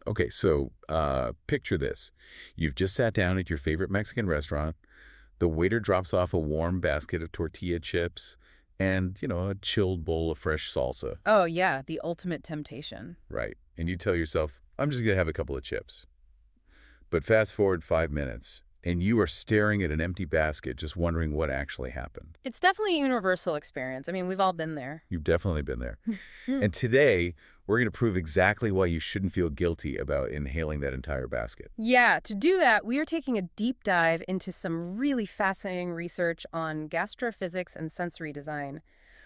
Okay, so picture this. You've just sat down at your favorite Mexican restaurant. The waiter drops off a warm basket of tortilla chips and, a chilled bowl of fresh salsa. Oh, yeah, the ultimate temptation. Right. And you tell yourself, I'm just going to have a couple of chips. But fast forward 5 minutes, and you are staring at an empty basket just wondering what actually happened. It's definitely a universal experience. I mean, we've all been there. You've definitely been there. And today, we're going to prove exactly why you shouldn't feel guilty about inhaling that entire basket. Yeah, to do that, we are taking a deep dive into some really fascinating research on gastrophysics and sensory design.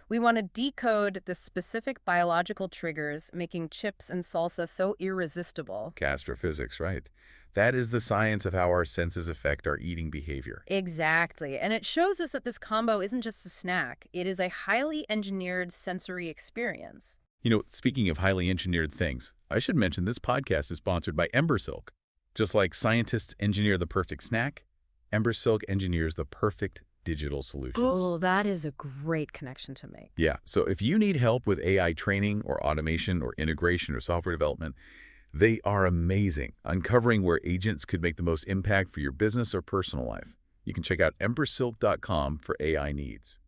We want to decode the specific biological triggers making chips and salsa so irresistible. Gastrophysics, right? That is the science of how our senses affect our eating behavior. Exactly. And it shows us that this combo isn't just a snack. It is a highly engineered sensory experience. Speaking of highly engineered things, I should mention this podcast is sponsored by Silk. Just like scientists engineer the perfect snack, Silk engineers the perfect digital solutions. Oh, that is a great connection to make. Yeah, so if you need help with AI training or automation or integration or software development, they are amazing, uncovering where agents could make the most impact for your business or personal life. You can check out embersilk.com for AI needs.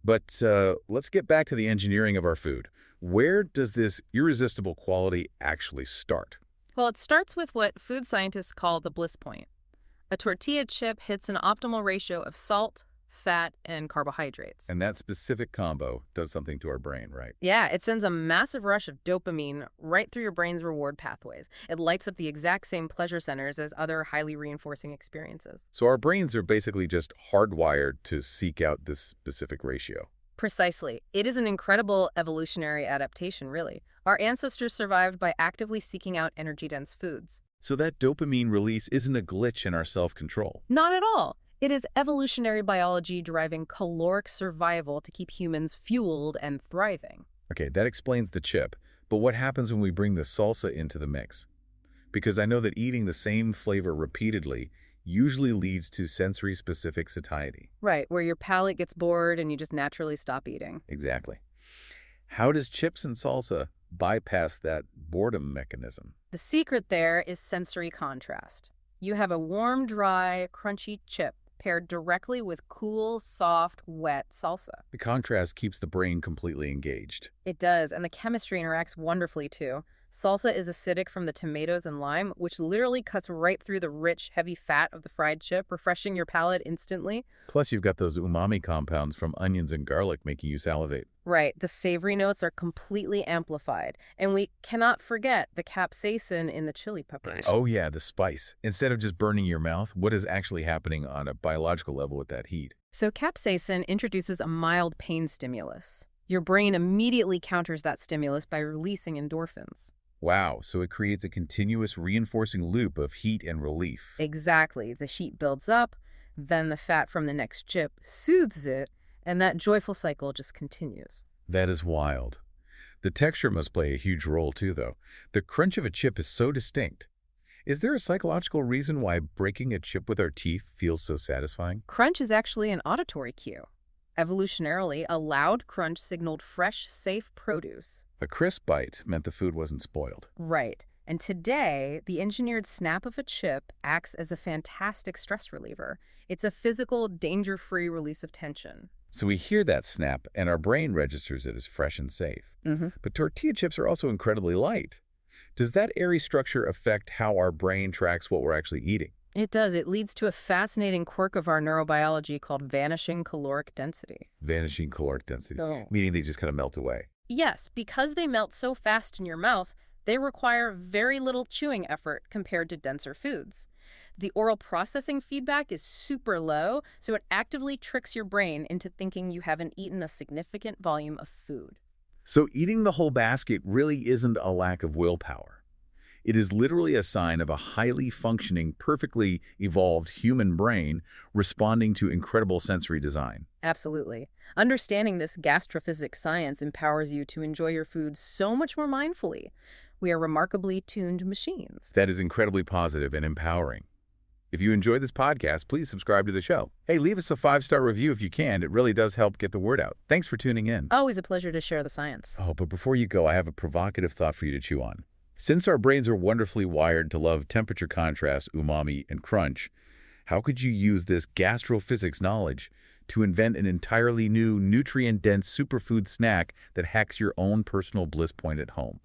But let's get back to the engineering of our food. Where does this irresistible quality actually start? Well, it starts with what food scientists call the bliss point. A tortilla chip hits an optimal ratio of salt, fat, and carbohydrates. And that specific combo does something to our brain, right? Yeah, it sends a massive rush of dopamine right through your brain's reward pathways. It lights up the exact same pleasure centers as other highly reinforcing experiences. So our brains are basically just hardwired to seek out this specific ratio. Precisely. It is an incredible evolutionary adaptation, really. Our ancestors survived by actively seeking out energy-dense foods. So that dopamine release isn't a glitch in our self-control. Not at all. It is evolutionary biology driving caloric survival to keep humans fueled and thriving. Okay, that explains the chip. But what happens when we bring the salsa into the mix? Because I know that eating the same flavor repeatedly usually leads to sensory-specific satiety. Right, where your palate gets bored and you just naturally stop eating. Exactly. How does chips and salsa bypass that boredom mechanism? The secret there is sensory contrast. You have a warm, dry, crunchy chip paired directly with cool, soft, wet salsa. The contrast keeps the brain completely engaged. It does, and the chemistry interacts wonderfully too. Salsa is acidic from the tomatoes and lime, which literally cuts right through the rich, heavy fat of the fried chip, refreshing your palate instantly. Plus, you've got those umami compounds from onions and garlic making you salivate. Right, the savory notes are completely amplified. And we cannot forget the capsaicin in the chili peppers. Oh yeah, the spice. Instead of just burning your mouth, what is actually happening on a biological level with that heat? So capsaicin introduces a mild pain stimulus. Your brain immediately counters that stimulus by releasing endorphins. Wow, so it creates a continuous reinforcing loop of heat and relief. Exactly. The heat builds up, then the fat from the next chip soothes it, and that joyful cycle just continues. That is wild. The texture must play a huge role too, though. The crunch of a chip is so distinct. Is there a psychological reason why breaking a chip with our teeth feels so satisfying? Crunch is actually an auditory cue. Evolutionarily, a loud crunch signaled fresh, safe produce. A crisp bite meant the food wasn't spoiled. Right. And today, the engineered snap of a chip acts as a fantastic stress reliever. It's a physical, danger-free release of tension. So we hear that snap, and our brain registers it as fresh and safe. But tortilla chips are also incredibly light. Does that airy structure affect how our brain tracks what we're actually eating? It does. It leads to a fascinating quirk of our neurobiology called vanishing caloric density. Vanishing caloric density, meaning they just kind of melt away. Yes, because they melt so fast in your mouth, they require very little chewing effort compared to denser foods. The oral processing feedback is super low, so it actively tricks your brain into thinking you haven't eaten a significant volume of food. So eating the whole basket really isn't a lack of willpower. It is literally a sign of a highly functioning, perfectly evolved human brain responding to incredible sensory design. Absolutely. Understanding this gastrophysics science empowers you to enjoy your food so much more mindfully. We are remarkably tuned machines. That is incredibly positive and empowering. If you enjoyed this podcast, please subscribe to the show. Hey, leave us a 5-star review if you can. It really does help get the word out. Thanks for tuning in. Always a pleasure to share the science. Oh, but before you go, I have a provocative thought for you to chew on. Since our brains are wonderfully wired to love temperature contrast, umami, and crunch, how could you use this gastrophysics knowledge to invent an entirely new nutrient-dense superfood snack that hacks your own personal bliss point at home?